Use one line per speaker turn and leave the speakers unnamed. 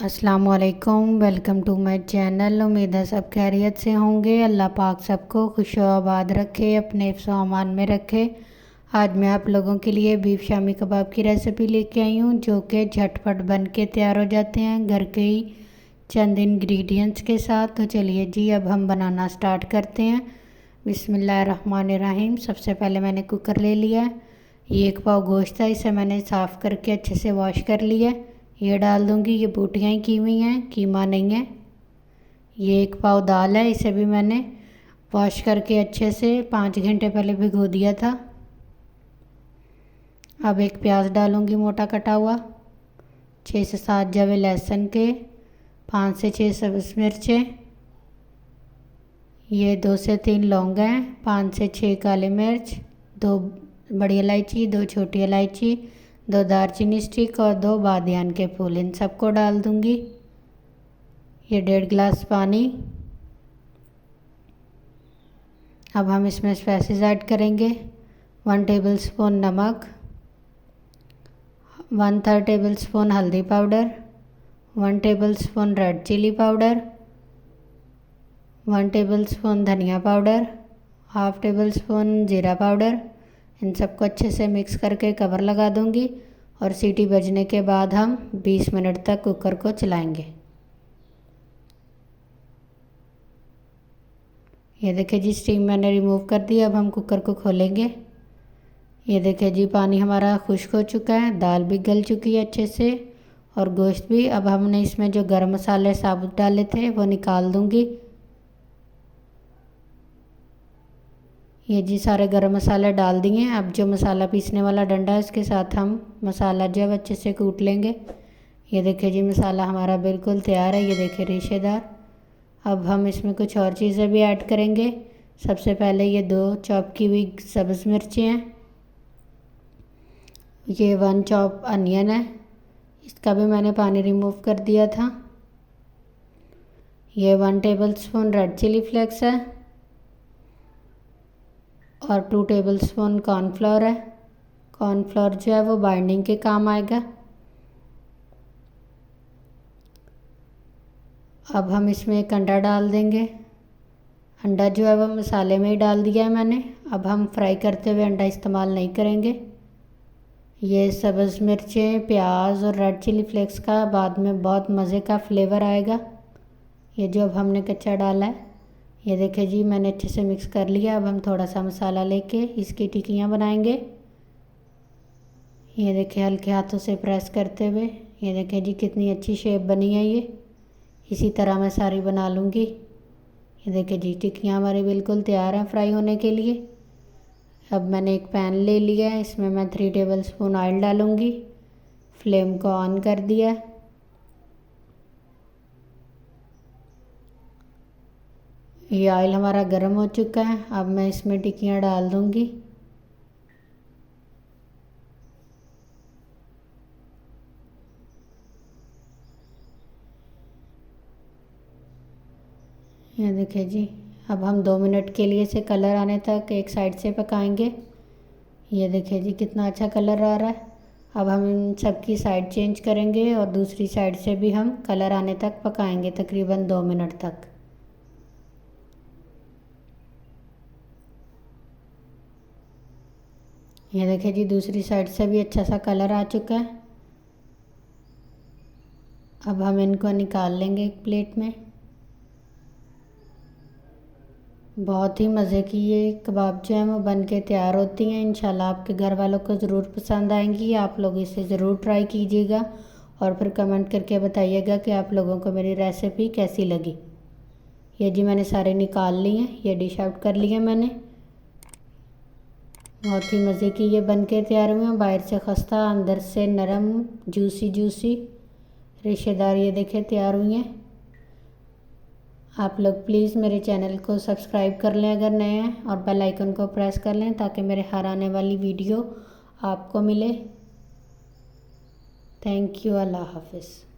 अस्सलामुअलैकुम, welcome to my channel. उम्मीद है सब खैरियत से होंगे। अल्लाह पाक सबको खुश व आबाद रखे, अपने हिफ्ज़ व अमान में रखे। आज मैं आप लोगों के लिए बीफ शामी कबाब की रेसिपी लेके आई हूँ, जो कि झटपट बन के तैयार हो जाते हैं घर के ही चंद इंग्रेडिएंट्स के साथ। तो चलिए जी, अब हम बनाना स्टार्ट करते हैं। बिस्मिल्लाहिर्रहमानिर्रहीम। सबसे पहले मैंने कुकर ले लिया है। ये 1 पाव गोश्त है, इसे मैंने साफ़ करके अच्छे से वॉश कर लिया है। ये डाल दूँगी। ये बोटियाँ ही की हुई हैं, कीमा नहीं है। ये 1 पाव दाल है, इसे भी मैंने वॉश करके अच्छे से 5 घंटे पहले भिगो दिया था। अब एक प्याज डालूँगी मोटा कटा हुआ, 6 से 7 जवे लहसुन के, 5 से 6 सब्ज़ मिर्चें, ये 2 से 3 लौंग हैं, 5 से 6 काली मिर्च, 2 बड़ी इलायची, 2 छोटी इलायची, 2 दारचीनी स्टिक और 2 बादियान के फूल। इन सबको डाल दूँगी। ये 1.5 गिलास पानी। अब हम इसमें स्पाइसेस ऐड करेंगे। 1 टेबलस्पून नमक, 1/3 टेबलस्पून हल्दी powder, 1 tablespoon red chilli powder, 1 tablespoon धनिया पाउडर, 1/2 टेबलस्पून जीरा पाउडर। इन सबको अच्छे से मिक्स करके कवर लगा दूंगी और सीटी बजने के बाद हम 20 मिनट तक कुकर को चलाएंगे। ये देखिए जी, स्टीम मैंने रिमूव कर दी। अब हम कुकर को खोलेंगे। ये देखिए जी, पानी हमारा खुश्क हो चुका है, दाल भी गल चुकी है अच्छे से और गोश्त भी। अब हमने इसमें जो गरम मसाले साबुत डाले थे वो निकाल दूंगी। ये जी, सारे गरम मसाले डाल दिए। अब जो मसाला पीसने वाला डंडा है, इसके साथ हम मसाला जो है अच्छे से कूट लेंगे। ये देखिए जी, मसाला हमारा बिल्कुल तैयार है। ये देखिए रेशेदार। अब हम इसमें कुछ और चीज़ें भी ऐड करेंगे। सबसे पहले ये 2 चॉप की हुई सब्ज़ मिर्चें हैं। ये 1 चॉप अनियन है, इसका भी मैंने पानी रिमूव कर दिया था। ये 1 टेबलस्पून रेड चिली फ्लेक्स है और 2 टेबलस्पून कॉर्नफ्लोर है। कॉर्नफ्लोर जो है वो बाइंडिंग के काम आएगा। अब हम इसमें एक अंडा डाल देंगे। अंडा जो है वो मसाले में ही डाल दिया है मैंने। अब हम फ्राई करते हुए अंडा इस्तेमाल नहीं करेंगे। ये सब्ज़ मिर्चें, प्याज और रेड चिली फ्लेक्स का बाद में बहुत मज़े का फ्लेवर आएगा। ये जो अब हमने कच्चा डाला है, ये देखिए जी, मैंने अच्छे से मिक्स कर लिया। अब हम थोड़ा सा मसाला लेके इसकी टिक्कियाँ बनाएंगे। ये देखिए, हल्के हाथों से प्रेस करते हुए। ये देखिए जी, कितनी अच्छी शेप बनी है। ये इसी तरह मैं सारी बना लूँगी। ये देखिए जी, टिक्कियाँ हमारी बिल्कुल तैयार हैं फ्राई होने के लिए। अब मैंने एक पैन ले लिया है, इसमें मैं 3 टेबलस्पून ऑयल डालूँगी। फ्लेम को ऑन कर दिया। ये ऑयल हमारा गर्म हो चुका है। अब मैं इसमें टिक्कियाँ डाल दूँगी। ये देखिए जी, अब हम 2 मिनट के लिए इसे कलर आने तक एक साइड से पकाएंगे। ये देखिए जी, कितना अच्छा कलर आ रहा है। अब हम इन सब की साइड चेंज करेंगे और दूसरी साइड से भी हम कलर आने तक पकाएंगे, तकरीबन 2 मिनट तक। ये देखिए जी, दूसरी साइड से भी अच्छा सा कलर आ चुका है। अब हम इनको निकाल लेंगे एक प्लेट में। बहुत ही मज़े की ये कबाब जो है वो बन के तैयार होती हैं। इंशाल्लाह आपके घर वालों को ज़रूर पसंद आएंगी। आप लोग इसे ज़रूर ट्राई कीजिएगा और फिर कमेंट करके बताइएगा कि आप लोगों को मेरी रेसिपी कैसी लगी। ये जी, मैंने सारे निकाल लिए हैं। ये डिश आउट कर लिए मैंने। बहुत ही मज़े की ये बन के तैयार हुए हैं। बाहर से खस्ता, अंदर से नरम, जूसी जूसी, रेशेदार। ये देखें तैयार हुई हैं। आप लोग प्लीज़ मेरे चैनल को सब्सक्राइब कर लें अगर नए हैं, और बेल आइकन को प्रेस कर लें ताकि मेरे हर आने वाली वीडियो आपको मिले। Thank you. अल्लाह हाफिज़।